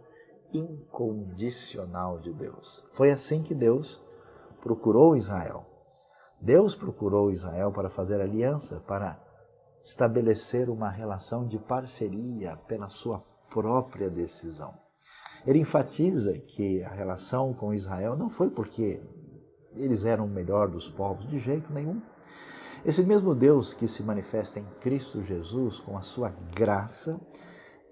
incondicional de Deus. Foi assim que Deus procurou Israel. Deus procurou Israel para fazer aliança, para estabelecer uma relação de parceria pela sua própria decisão. Ele enfatiza que a relação com Israel não foi porque eles eram o melhor dos povos, de jeito nenhum. Esse mesmo Deus que se manifesta em Cristo Jesus com a sua graça,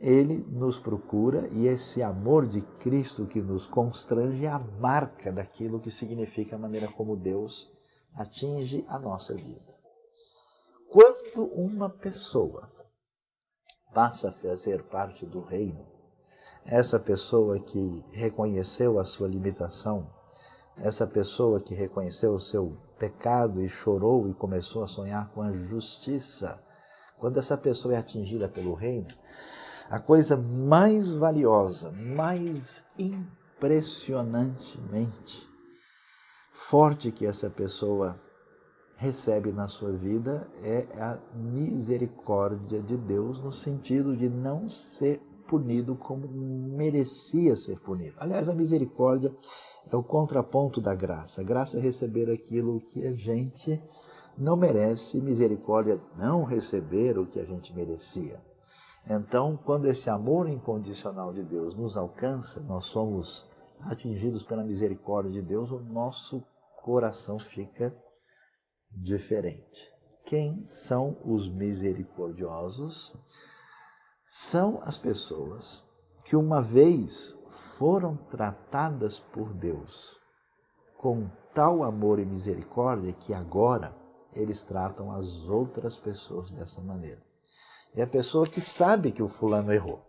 Ele nos procura, e esse amor de Cristo que nos constrange é a marca daquilo que significa a maneira como Deus atinge a nossa vida. Quando uma pessoa passa a fazer parte do reino, essa pessoa que reconheceu a sua limitação, essa pessoa que reconheceu o seu pecado e chorou e começou a sonhar com a justiça, quando essa pessoa é atingida pelo reino, a coisa mais valiosa, mais impressionantemente forte que essa pessoa recebe na sua vida é a misericórdia de Deus, no sentido de não ser punido como merecia ser punido. Aliás, a misericórdia é o contraponto da graça. A graça é receber aquilo que a gente não merece, misericórdia é não receber o que a gente merecia. Então, quando esse amor incondicional de Deus nos alcança, nós somos atingidos pela misericórdia de Deus, o nosso coração fica diferente. Quem são os misericordiosos? São as pessoas que uma vez foram tratadas por Deus com tal amor e misericórdia que agora eles tratam as outras pessoas dessa maneira. É a pessoa que sabe que o fulano errou,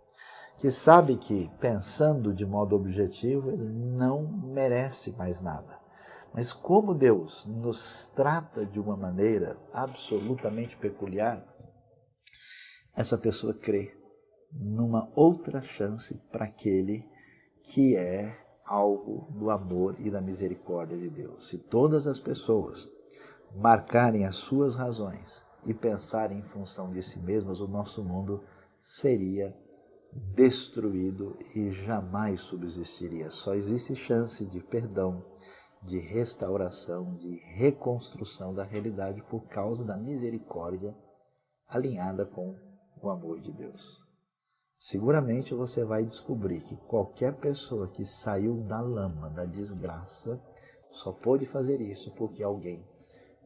que sabe que, pensando de modo objetivo, ele não merece mais nada. Mas como Deus nos trata de uma maneira absolutamente peculiar, essa pessoa crê numa outra chance para aquele que é alvo do amor e da misericórdia de Deus. Se todas as pessoas marcarem as suas razões e pensarem em função de si mesmas, o nosso mundo seria destruído e jamais subsistiria. Só existe chance de perdão, de restauração, de reconstrução da realidade por causa da misericórdia alinhada com o amor de Deus. Seguramente você vai descobrir que qualquer pessoa que saiu da lama, da desgraça, só pôde fazer isso porque alguém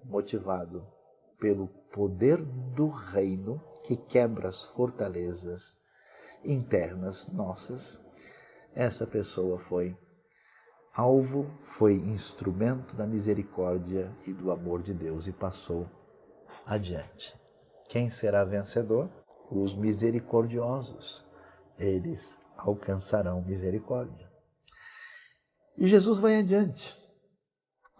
motivado pelo poder do reino que quebra as fortalezas internas nossas, essa pessoa foi alvo, foi instrumento da misericórdia e do amor de Deus e passou adiante. Quem será vencedor? Os misericordiosos. Eles alcançarão misericórdia. E Jesus vai adiante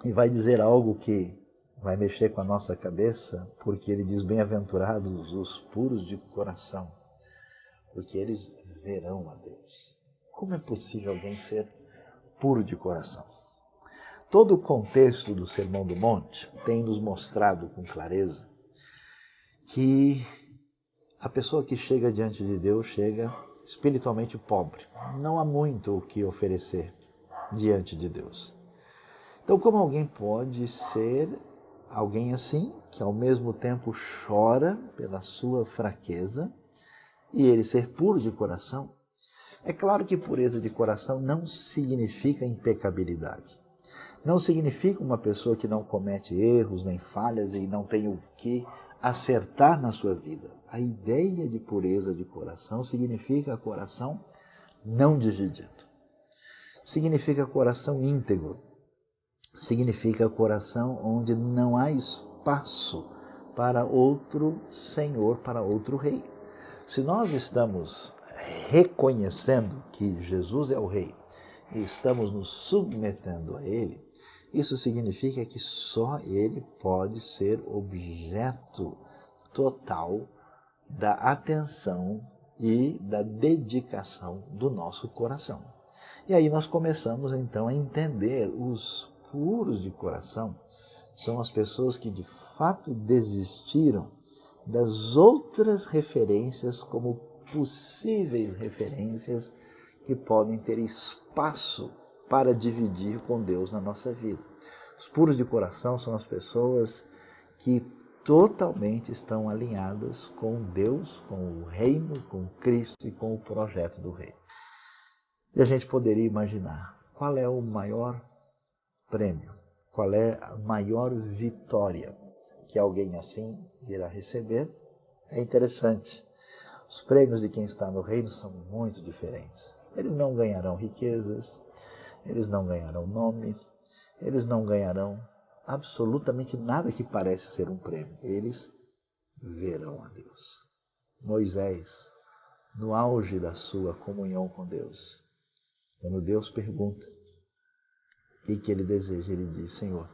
e vai dizer algo que vai mexer com a nossa cabeça, porque ele diz: bem-aventurados os puros de coração, porque eles verão a Deus. Como é possível alguém ser puro de coração? Todo o contexto do Sermão do Monte tem nos mostrado com clareza que a pessoa que chega diante de Deus chega espiritualmente pobre. Não há muito o que oferecer diante de Deus. Então, como alguém pode ser alguém assim, que ao mesmo tempo chora pela sua fraqueza, e ele ser puro de coração? É claro que pureza de coração não significa impecabilidade. Não significa uma pessoa que não comete erros nem falhas e não tem o que acertar na sua vida. A ideia de pureza de coração significa coração não dividido. Significa coração íntegro. Significa coração onde não há espaço para outro senhor, para outro rei. Se nós estamos reconhecendo que Jesus é o rei e estamos nos submetendo a ele, isso significa que só ele pode ser objeto total da atenção e da dedicação do nosso coração. E aí nós começamos então a entender: os puros de coração são as pessoas que de fato desistiram das outras referências como possíveis referências que podem ter espaço para dividir com Deus na nossa vida. Os puros de coração são as pessoas que totalmente estão alinhadas com Deus, com o reino, com Cristo e com o projeto do reino. E a gente poderia imaginar qual é o maior prêmio, qual é a maior vitória que alguém assim irá receber. É interessante. Os prêmios de quem está no reino são muito diferentes. Eles não ganharão riquezas, eles não ganharão nome, eles não ganharão absolutamente nada que parece ser um prêmio. Eles verão a Deus. Moisés, no auge da sua comunhão com Deus, quando Deus pergunta o que ele deseja, ele diz: Senhor,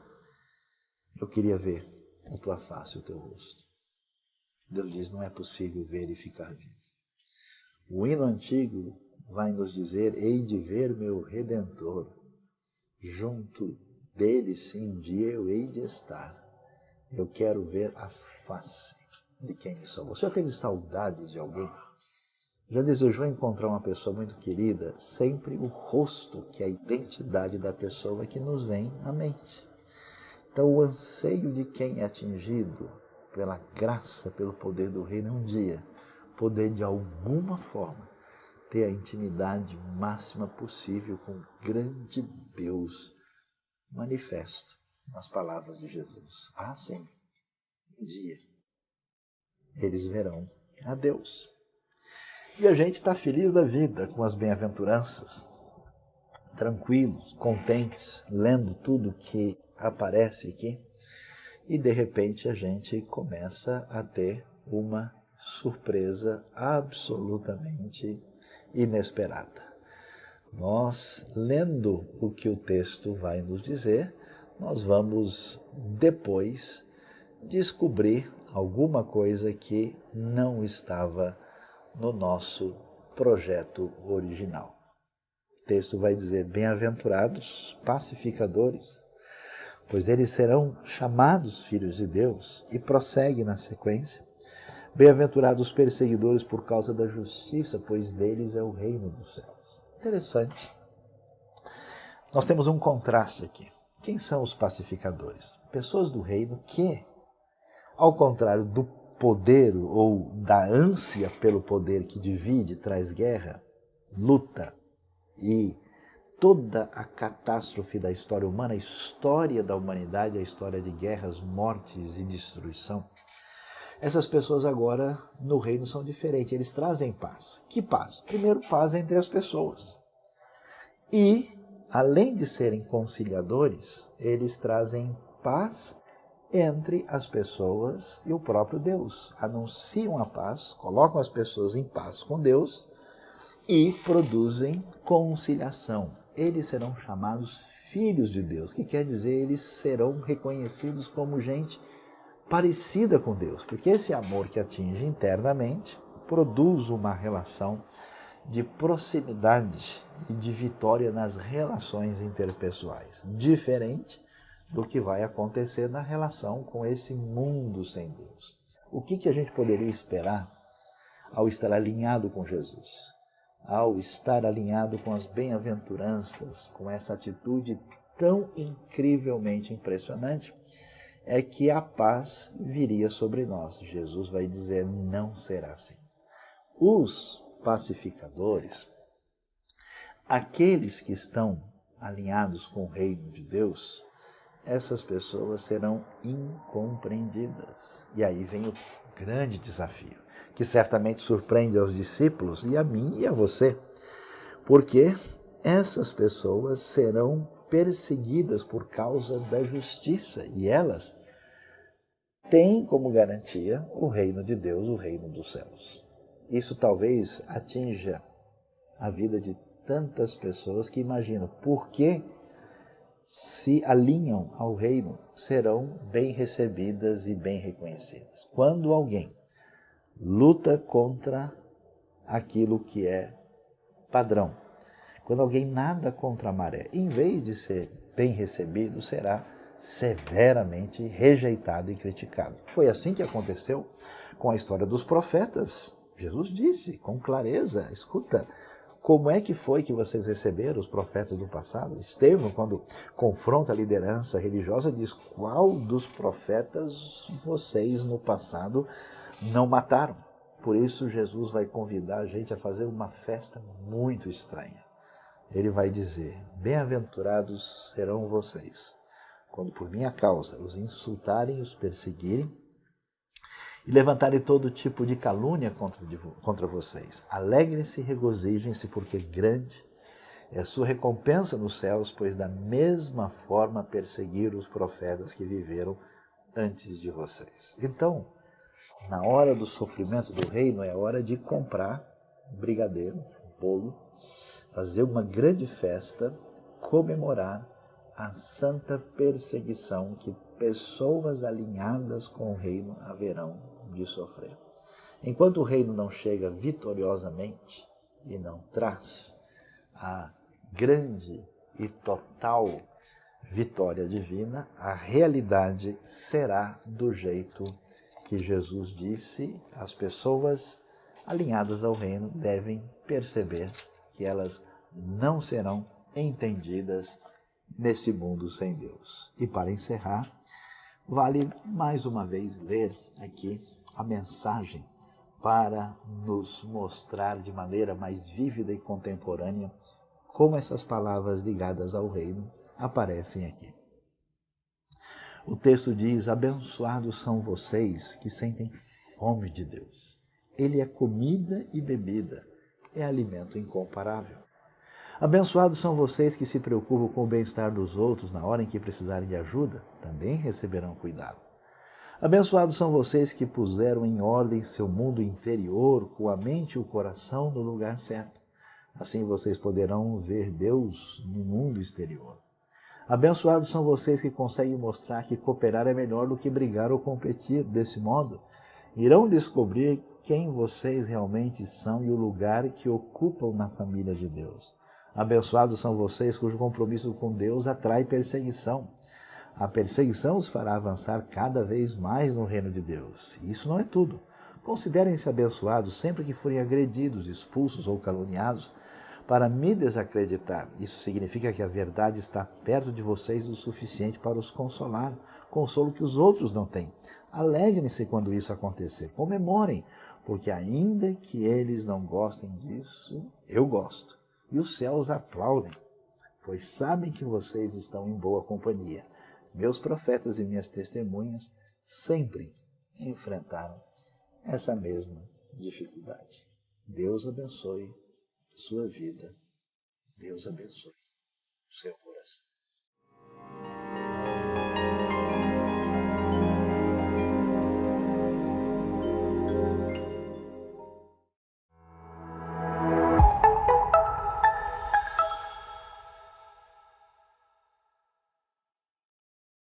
eu queria ver a tua face, o teu rosto. Deus diz: não é possível ver e ficar vivo. O hino antigo vai nos dizer: hei de ver meu Redentor, junto dele sim um dia eu hei de estar. Eu quero ver a face de quem me salvou. Você já teve saudades de alguém? Já desejou encontrar uma pessoa muito querida? Sempre o rosto, que é a identidade da pessoa, que nos vem à mente. Então o anseio de quem é atingido pela graça, pelo poder do reino, é um dia poder de alguma forma ter a intimidade máxima possível com o grande Deus manifesto nas palavras de Jesus. Ah, sim, um dia eles verão a Deus. E a gente está feliz da vida com as bem-aventuranças, tranquilos, contentes, lendo tudo que aparece aqui, e de repente a gente começa a ter uma surpresa absolutamente inesperada. Nós, lendo o que o texto vai nos dizer, nós vamos depois descobrir alguma coisa que não estava no nosso projeto original. O texto vai dizer: bem-aventurados pacificadores, pois eles serão chamados filhos de Deus, e prossegue na sequência: bem-aventurados os perseguidores por causa da justiça, pois deles é o reino dos céus. Interessante. Nós temos um contraste aqui. Quem são os pacificadores? Pessoas do reino que, ao contrário do poder ou da ânsia pelo poder que divide, traz guerra, luta e toda a catástrofe da história humana, a história da humanidade, a história de guerras, mortes e destruição, essas pessoas agora no reino são diferentes, eles trazem paz. Que paz? Primeiro, paz entre as pessoas. E, além de serem conciliadores, eles trazem paz entre as pessoas e o próprio Deus. Anunciam a paz, colocam as pessoas em paz com Deus e produzem conciliação. Eles serão chamados filhos de Deus, que quer dizer eles serão reconhecidos como gente parecida com Deus, porque esse amor que atinge internamente produz uma relação de proximidade e de vitória nas relações interpessoais, diferente do que vai acontecer na relação com esse mundo sem Deus. O que a gente poderia esperar ao estar alinhado com Jesus? Ao estar alinhado com as bem-aventuranças, com essa atitude tão incrivelmente impressionante, é que a paz viria sobre nós. Jesus vai dizer: não será assim. Os pacificadores, aqueles que estão alinhados com o reino de Deus, essas pessoas serão incompreendidas. E aí vem o grande desafio, que certamente surpreende aos discípulos e a mim e a você, porque essas pessoas serão perseguidas por causa da justiça, e elas têm como garantia o reino de Deus, o reino dos céus. Isso talvez atinja a vida de tantas pessoas que imaginam por que, se alinham ao reino, serão bem recebidas e bem reconhecidas. Quando alguém luta contra aquilo que é padrão, quando alguém nada contra a maré, em vez de ser bem recebido, será severamente rejeitado e criticado. Foi assim que aconteceu com a história dos profetas. Jesus disse com clareza: escuta, Como é que foi que vocês receberam os profetas do passado? Estevão, quando confronta a liderança religiosa, diz: qual dos profetas vocês no passado não mataram? Por isso Jesus vai convidar a gente a fazer uma festa muito estranha. Ele vai dizer: bem-aventurados serão vocês, quando por minha causa os insultarem e os perseguirem, e levantarem todo tipo de calúnia contra vocês. Alegrem-se e regozijem-se, porque grande é a sua recompensa nos céus, pois da mesma forma perseguiram os profetas que viveram antes de vocês. Então, na hora do sofrimento do reino, é hora de comprar um brigadeiro, um bolo, fazer uma grande festa, comemorar a santa perseguição que pessoas alinhadas com o reino haverão de sofrer. Enquanto o reino não chega vitoriosamente e não traz a grande e total vitória divina, a realidade será do jeito que Jesus disse. As pessoas alinhadas ao reino devem perceber que elas não serão entendidas nesse mundo sem Deus. E para encerrar, vale mais uma vez ler aqui a mensagem para nos mostrar de maneira mais vívida e contemporânea como essas palavras ligadas ao reino aparecem aqui. O texto diz: abençoados são vocês que sentem fome de Deus. Ele é comida e bebida, é alimento incomparável. Abençoados são vocês que se preocupam com o bem-estar dos outros na hora em que precisarem de ajuda, também receberão cuidado. Abençoados são vocês que puseram em ordem seu mundo interior, com a mente e o coração no lugar certo. Assim vocês poderão ver Deus no mundo exterior. Abençoados são vocês que conseguem mostrar que cooperar é melhor do que brigar ou competir. Desse modo, irão descobrir quem vocês realmente são e o lugar que ocupam na família de Deus. Abençoados são vocês cujo compromisso com Deus atrai perseguição. A perseguição os fará avançar cada vez mais no reino de Deus. E isso não é tudo. Considerem-se abençoados sempre que forem agredidos, expulsos ou caluniados para me desacreditar. Isso significa que a verdade está perto de vocês o suficiente para os consolar, consolo que os outros não têm. Alegrem-se quando isso acontecer, comemorem, porque ainda que eles não gostem disso, eu gosto. E os céus aplaudem, pois sabem que vocês estão em boa companhia. Meus profetas e minhas testemunhas sempre enfrentaram essa mesma dificuldade. Deus abençoe sua vida. Deus abençoe o seu